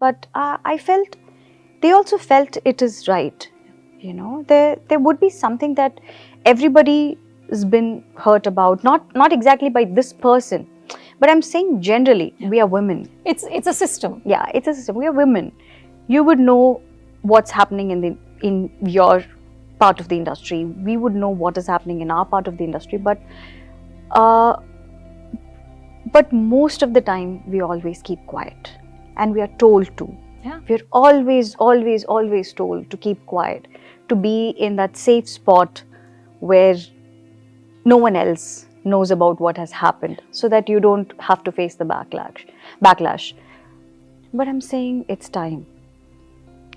but I felt they also felt it is right. You know, there would be something that everybody has been hurt about, not exactly by this person, but I'm saying generally, we are women. It's a system. Yeah, it's a system. We are women. You would know what's happening in your part of the industry. We would know what is happening in our part of the industry, but most of the time we always keep quiet, and we are told to. Yeah. We're always told to keep quiet, to be in that safe spot where no one else knows about what has happened, so that you don't have to face the backlash. But I'm saying it's time.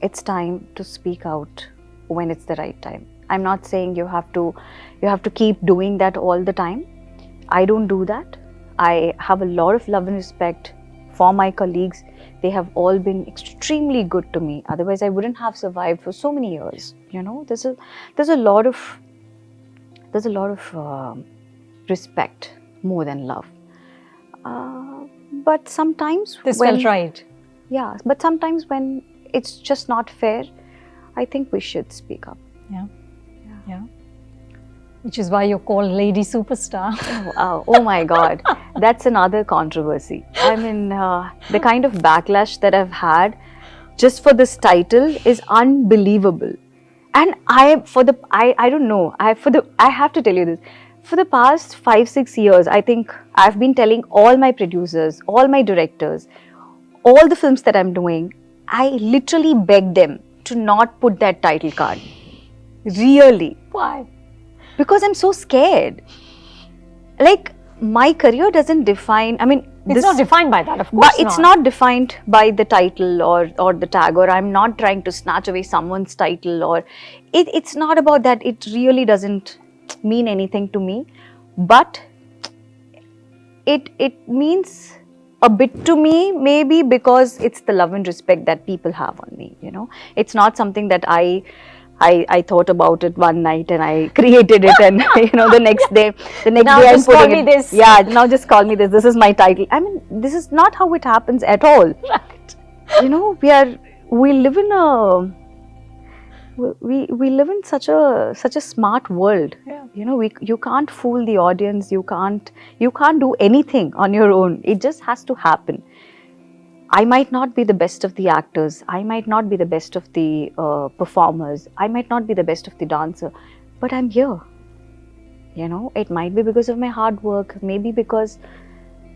It's time to speak out when it's the right time. I'm not saying you have to keep doing that all the time. I don't do that. I have a lot of love and respect for my colleagues. They have all been extremely good to me. Otherwise, I wouldn't have survived for so many years. You know, there's a lot of respect more than love. But sometimes this felt right. Yeah, but sometimes when it's just not fair, I think we should speak up. Yeah. Which is why you're called Lady Superstar. Oh my God, that's another controversy. I mean, the kind of backlash that I've had just for this title is unbelievable. And I don't know. I have to tell you this. For the past 5-6 years, I think I've been telling all my producers, all my directors, all the films that I'm doing, I literally beg them to not put that title card. Really. Why? Because I'm so scared. Like, my career doesn't define, I mean, it's not defined by that, of course. But it's not defined by the title or the tag, or I'm not trying to snatch away someone's title, or it's not about that. It really doesn't mean anything to me. But it means a bit to me, maybe because it's the love and respect that people have on me, you know. It's not something that I thought about it one night and I created it, and you know, the next day now I'm just call putting me it, this. Yeah, now just call me this. This is my title. I mean, this is not how it happens at all. Right. You know, we live in such a smart world. Yeah. You know, you can't fool the audience. You can't do anything on your own. It just has to happen. I might not be the best of the actors, I might not be the best of the performers, I might not be the best of the dancer, but I'm here. You know, it might be because of my hard work, maybe because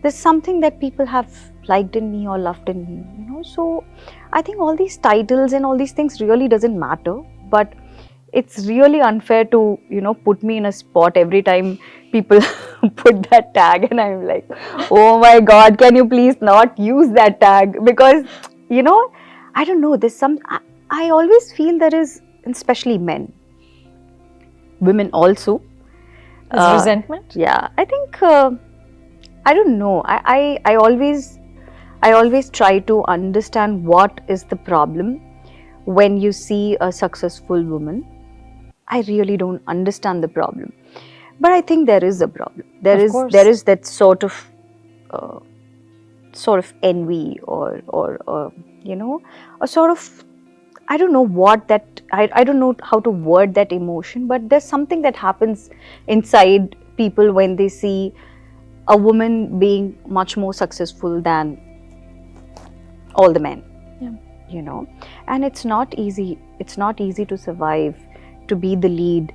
there's something that people have liked in me or loved in me, you know. So I think all these titles and all these things really doesn't matter, but it's really unfair to, you know, put me in a spot every time people put that tag, and I'm like, oh my God, can you please not use that tag? Because, you know, I don't know, there's I always feel there is, especially men, women also. There's resentment? Yeah, I think, I don't know, I always try to understand what is the problem when you see a successful woman. I really don't understand the problem, but I think there is a problem. There is that sort of envy or you know, a sort of, I don't know what that, I don't know how to word that emotion, but there's something that happens inside people when they see a woman being much more successful than all the men. Yeah. You know, and it's not easy to survive, to be the lead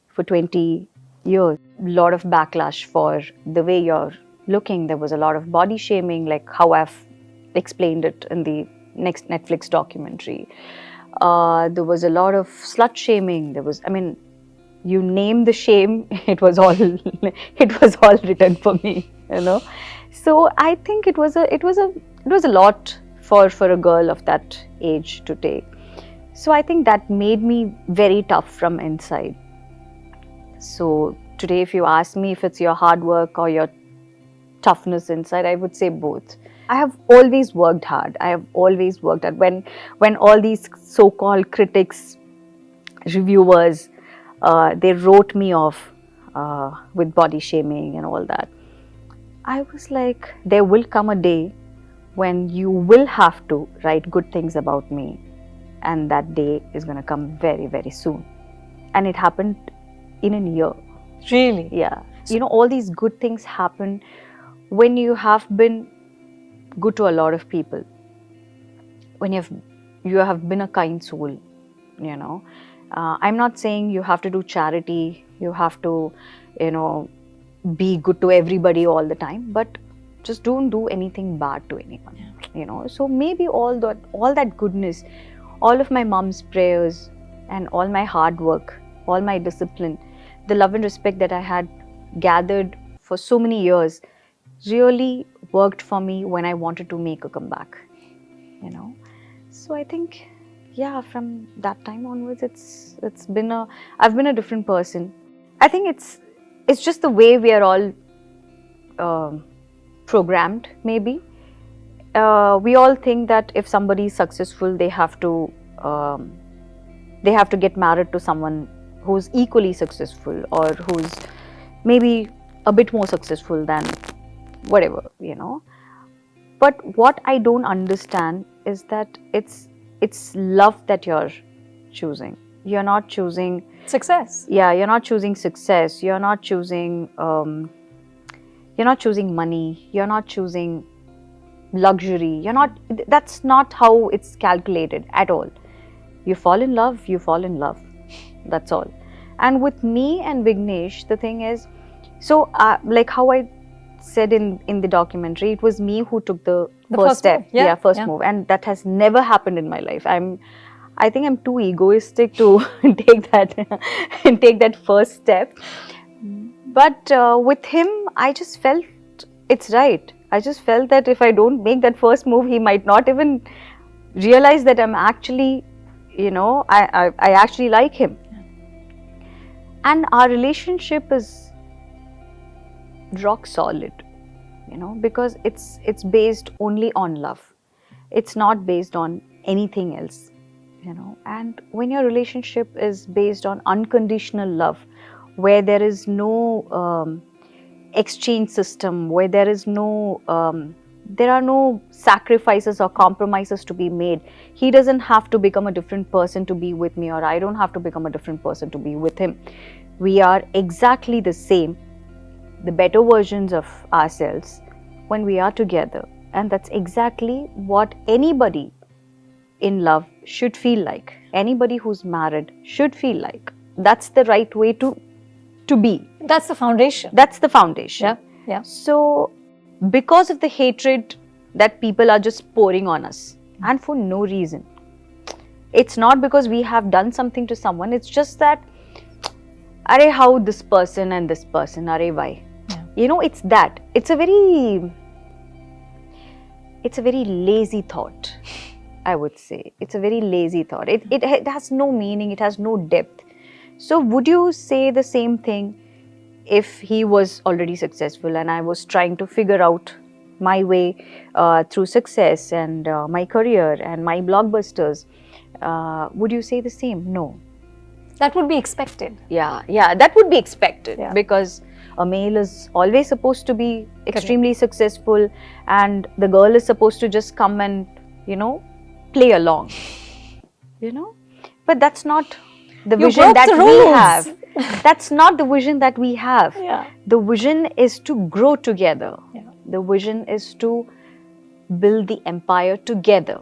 for 20 years. A lot of backlash for the way you're looking. There was a lot of body shaming, like how I've explained it in the next Netflix documentary. There was a lot of slut shaming. There was, I mean, you name the shame, it was all written for me, you know. So I think it was a lot for a girl of that age to take. So I think that made me very tough from inside. So today, if you ask me if it's your hard work or your toughness inside, I would say both. I have always worked hard. I have always worked hard. When all these so-called critics, reviewers, they wrote me off with body shaming and all that, I was like, there will come a day when you will have to write good things about me, and that day is going to come very, very soon. And it happened in a year. Really? Yeah. You know, all these good things happen when you have been good to a lot of people, when you have been a kind soul, you know. I'm not saying you have to do charity, you have to, you know, be good to everybody all the time, but just don't do anything bad to anyone. You know, so maybe all that goodness, all of my mom's prayers and all my hard work, all my discipline, the love and respect that I had gathered for so many years really worked for me when I wanted to make a comeback, you know. So I think, yeah, from that time onwards, I've been a different person. I think it's just the way we are all programmed, maybe. We all think that if somebody is successful, they have to get married to someone who's equally successful, or who's maybe a bit more successful than whatever, you know. But what I don't understand is that it's love that you're choosing. You're not choosing success. Yeah, you're not choosing success. You're not choosing money. You're not choosing luxury. That's not how it's calculated at all. You fall in love, you fall in love. That's all. And with me and Vignesh, the thing is, so like how I said in the documentary, it was me who took the first step. Move. First move, and that has never happened in my life. I think I'm too egoistic to take that first step. But with him, I just felt it's right. I just felt that if I don't make that first move, he might not even realize that I'm actually, you know, I actually like him. And our relationship is rock solid, you know, because it's based only on love. It's not based on anything else, you know. And when your relationship is based on unconditional love, where there is no exchange system, where there are no sacrifices or compromises to be made. He doesn't have to become a different person to be with me, or I don't have to become a different person to be with him. We are exactly the same, the better versions of ourselves when we are together. And that's exactly what anybody in love should feel like. Anybody who's married should feel like. That's the right way to be. That's the foundation. That's the foundation. Yeah. So, because of the hatred that people are just pouring on us, and for no reason, it's not because we have done something to someone, it's just that, arey, how this person and this person, arey, why? Yeah. You know, it's that. It's a very lazy thought, I would say. It's a very lazy thought. It has no meaning, it has no depth. So would you say the same thing if he was already successful and I was trying to figure out my way through success and my career and my blockbusters? Would you say the same? No. That would be expected. Yeah, that would be expected, because a male is always supposed to be extremely successful, and the girl is supposed to just come and, you know, play along, you know. But that's not the vision that we have. That's not the vision that we have. Yeah. The vision is to grow together. Yeah. The vision is to build the empire together.